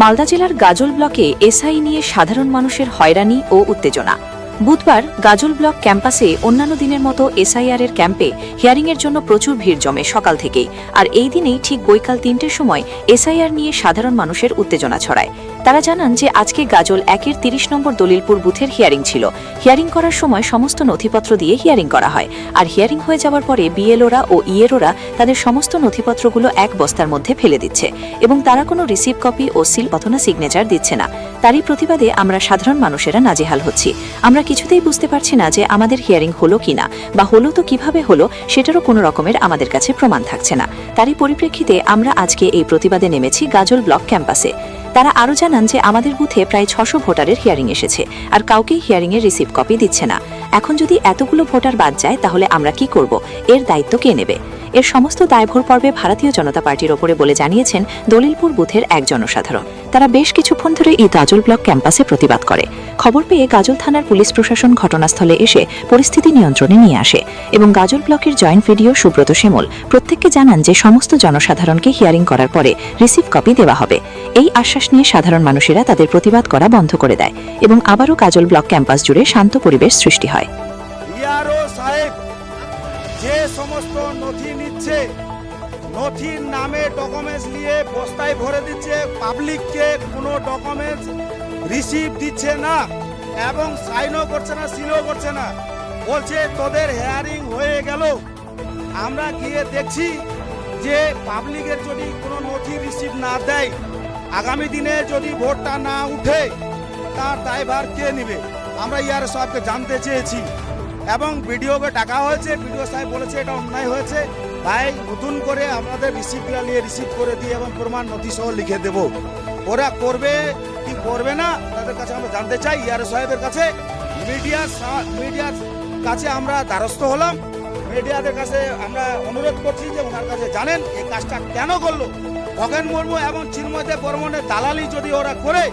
মালদা জেলার গাজল ব্লকে এসআই নিয়ে সাধারণ মানুষের হয়রানি ও উত্তেজনা। বুধবার গাজল ব্লক ক্যাম্পাসে অন্যান্য দিনের মতো এসআইআর এর ক্যাম্পে হিয়ারিংয়ের জন্য প্রচুর ভিড় জমে সকাল থেকেই। আর এই দিনেই ঠিক বৈকাল ৩টের সময় এসআইআর নিয়ে সাধারণ মানুষের উত্তেজনা ছড়ায়। তারা জানান যে আজকে গাজল ১-এর ৩০ নম্বর দলিলপুর বুথের হিয়ারিং ছিল। হিয়ারিং করার সময় সমস্ত নথিপত্র দিয়ে হিয়ারিং করা হয়। আর হিয়ারিং হয়ে যাওয়ার পরে বিএলওরা ও ইএরওরা তাদের সমস্ত নথিপত্রগুলো এক বস্তার মধ্যে ফেলে দিচ্ছে এবং তারা কোনো রিসিভ কপি ও সিল অথবা সিগনেচার দিচ্ছে না। তারই প্রতিবাদে আমরা সাধারণ মানুষেরা নাজেহাল হচ্ছি। আমরা কিছুতেই বুঝতে পারছি না যে আমাদের হিয়ারিং হলো কিনা, বা হলো তো কিভাবে হলো সেটারও কোনো রকমের আমাদের কাছে প্রমাণ থাকছে না। তারই পরিপ্রেক্ষিতে আমরা আজকে এই প্রতিবাদে নেমেছি গাজল ব্লক ক্যাম্পাসে। তারা আরও জানান যে আমাদের বুথে প্রায় ৬০০ ভোটারের হিয়ারিং এসেছে, আর কাউকেই হিয়ারিংয়ের রিসিভ কপি দিচ্ছে না। এখন যদি এতগুলো ভোটার বাদ যায় তাহলে আমরা কি করব? এর দায়িত্ব কে নেবে? এর সমস্ত দায়ভার পর্বে ভারতীয় জনতা পার্টির ওপরে বলে জানিয়েছেন দলিলপুর বুথের এক জনসাধারণ। তারা বেশ কিছুক্ষণ ধরে এই গাজল ব্লক ক্যাম্পাসে প্রতিবাদ করে। খবর পেয়ে গাজল থানার পুলিশ প্রশাসন ঘটনাস্থলে এসে পরিস্থিতি নিয়ন্ত্রণে নিয়ে আসে এবং গাজল ব্লকের জয়েন্ট ভিডিও সুব্রত শ্যামল প্রত্যেককে জানান যে সমস্ত জনসাধারণকে হিয়ারিং করার পরে রিসিভ কপি দেওয়া হবে। এই আশ্বাস নিয়ে সাধারণ মানুষেরা তাদের প্রতিবাদ করা বন্ধ করে দেয় এবং আবারও গাজল ব্লক ক্যাম্পাস জুড়ে শান্ত পরিবেশ সৃষ্টি হয়। যে সমস্ত নথি নিচ্ছে, নথির নামে ডকুমেন্টস নিয়ে বস্তায় ভরে দিচ্ছে, পাবলিককে কোনো ডকুমেন্টস রিসিভ দিচ্ছে না এবং সাইনও করছে না, সিলও করছে না। বলছে তোদের হেয়ারিং হয়ে গেল। আমরা গিয়ে দেখছি যে পাবলিকের যদি কোনো নথি রিসিভ না দেয়, আগামী দিনে যদি ভোটটা না উঠে তার দায়ভার কে নেবে? আমরা ইয়ার সাহেবকে জানতে চেয়েছি এবং ভিডিওকে ডাকা হয়েছে। ভিডিও সাহেব বলেছে এটা অন্যায় হয়েছে, তাই নতুন করে আমাদের রিসিপ্টটা নিয়ে রিসিভ করে দিয়ে এবং প্রমাণ নথি সহ লিখে দেব। ওরা করবে কি করবে না তাদের কাছে আমরা জানতে চাই। ইয়ার সাহেবের কাছে মিডিয়ার কাছে আমরা দ্বারস্থ হলাম। মিডিয়াদের কাছে আমরা অনুরোধ করছি যে ওনার কাছে জানেন এই কাজটা কেন করলো। খগেন মুর্মু এবং চিন্ময়দেব বর্মনের দালালি যদি ওরা করে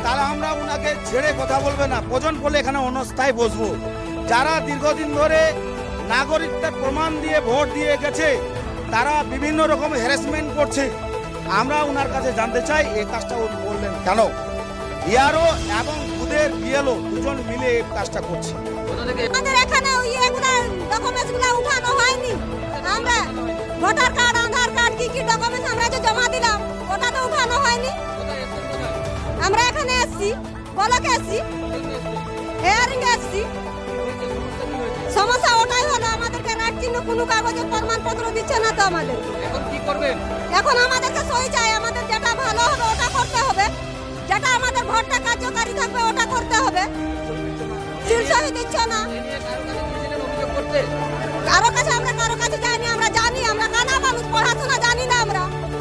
তাহলে আমরা ওনাকে ছেড়ে কথা বলবে না। প্রয়োজন পড়লে এখানে অনস্থায়ী বসবো। যারা দীর্ঘদিন ধরে নাগরিকতার প্রমাণ দিয়ে ভোট দিয়ে গেছে তারা বিভিন্ন রকম হ্যারাসমেন্ট করছে। আমরা ওনার কাছে জানতে চাই এই কাজটা উনি বললেন কেন। ইয়ারও এবং বুথের বিএলও দুজন মিলে এই কাজটা করছে। আমাদের এখানে ডকুমেন্টসগুলো উঠানো হয়নি। আমরা ভোটার কার্ড, আধার কার্ড কি ডকুমেন্টস আমরা যে জমা দিলাম ওটা তো উঠানো হয়নি। আমরা এখানে এসেছি, ব্লকে এসেছি, হিয়ারিং এসেছি। সমস্যা ওটাই হলো আমাদেরকে রাইট চিহ্ন কোনো কাগজের প্রমাণপত্র দিচ্ছে না। তো আমাদের এখন কি করবেন? এখন আমাদেরকে সই চাই। আমাদের যেটা ভালো হবে ওটা করতে হবে, যেটা আমাদের ভোটটা কার্যকারী থাকবে ওটা করতে হবে। সই দিচ্ছে না। কারো কাছে যাইনি। আমরা জানি, আমরা কানা মানুষ, পড়াশোনা জানি না।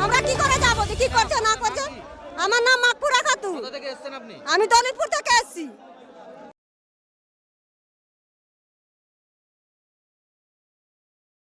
আমরা কি করে যাবো কি করছে না করছে। আমার নাম মাকপুরা খাতুন। আমি দলিতপুর থেকে এসেছি।